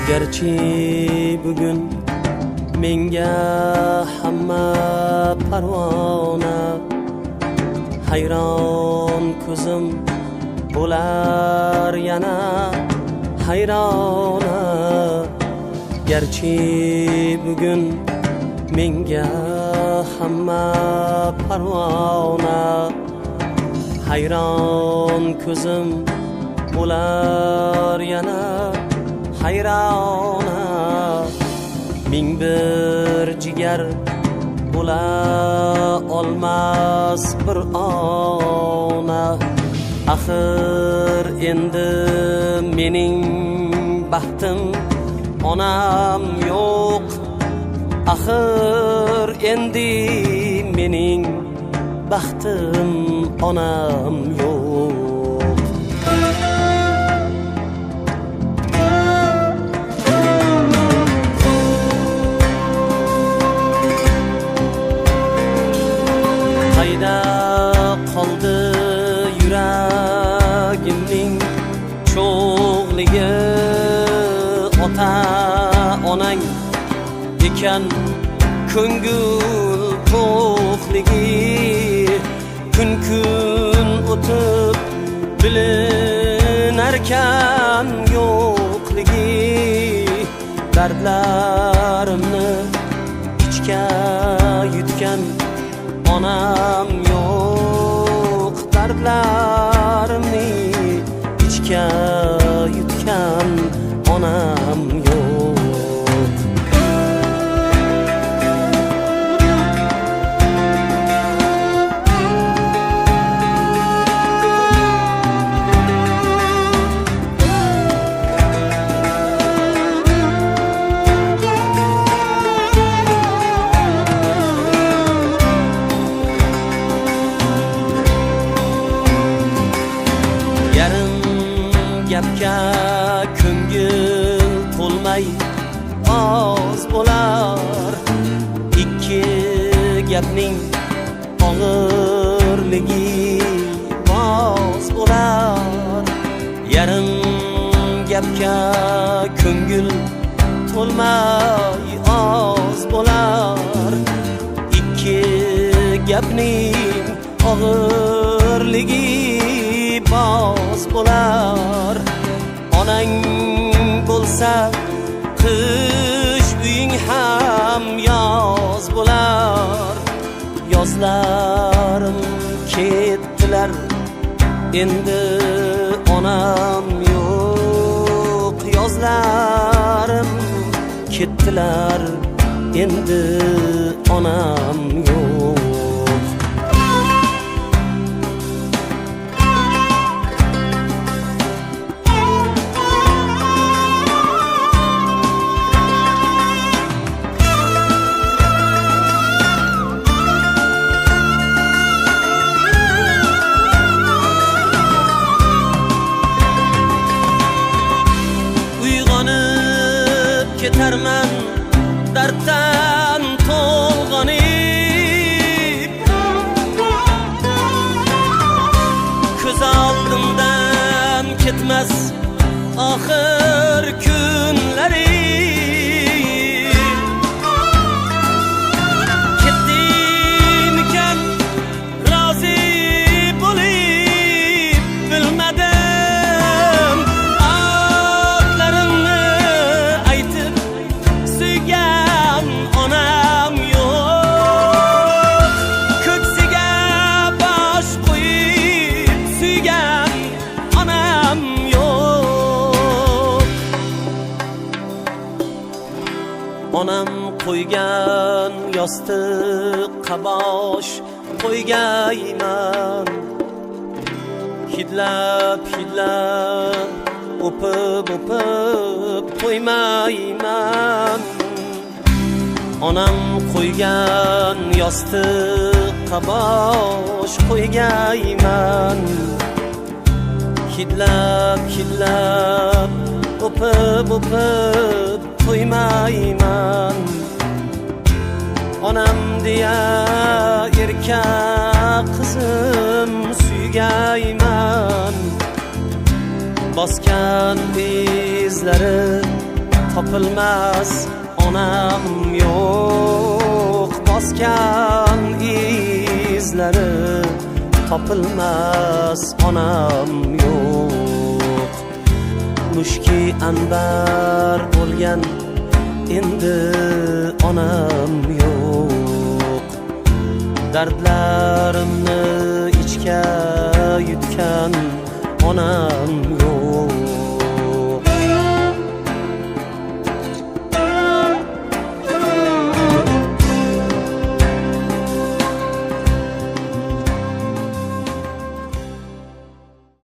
Gerçi bugün menga hamma parvona hayron ko'zim bo'lar yana hayrona. Gerçi bugün menga hamma parvona hayron ko'zim bo'lar yana hayrona. Ming bir jigar bo'la olmas bir ona. Axir endi mening baxtim onam yo'q. Axir endi mening baxtim onam yo'q. Qayda qoldi yuragimning cho'g'ligi? Ota onang ekan ko'ngil to'qligi. Kun o'tib bilinarkan yo'qligi. Dardlarimni ichga yutgan onam yo'q. Dardlarimni ichga yutgan onam yo'q. Gapga ko'ngil to'lmay oz bo'lar. Ikki gapning og'irligi oz bo'lar. Yarim gapga ko'ngil to'lmay oz bo'lar. Ikki gapning og'irligi boz bo'lar. Onang bo'lsa qish uying ham yoz bo'lar. Yozlarim ketdilar endi onam yo'q. Yozlarim ketdilar endi onam yo'q. Ketarman darddan to'lg'onib. Ko'z oldimdan ketmas oxir kunlari. Ketdimikan rozi bo'lib bilmadim. Otlarimni aytib suygan onam yo'q. Ko'ksiga bosh qo'yib suygan onam yo'q. Onam qo'ygan yostiqqa bosh qo'ygayman. Hidlab o'pib qo'ymayman. Onam qo'ygan yostiqqa bosh qo'ygayman. Hidlab o'pib qo'ymayman. Onam deya erkak qizim suygayman. Bosgan izlari topilmas onam yo'q, bosgan izlari topilmas onam yo'q. Mushki anbar bo'lgan endi onam yo'q, dardli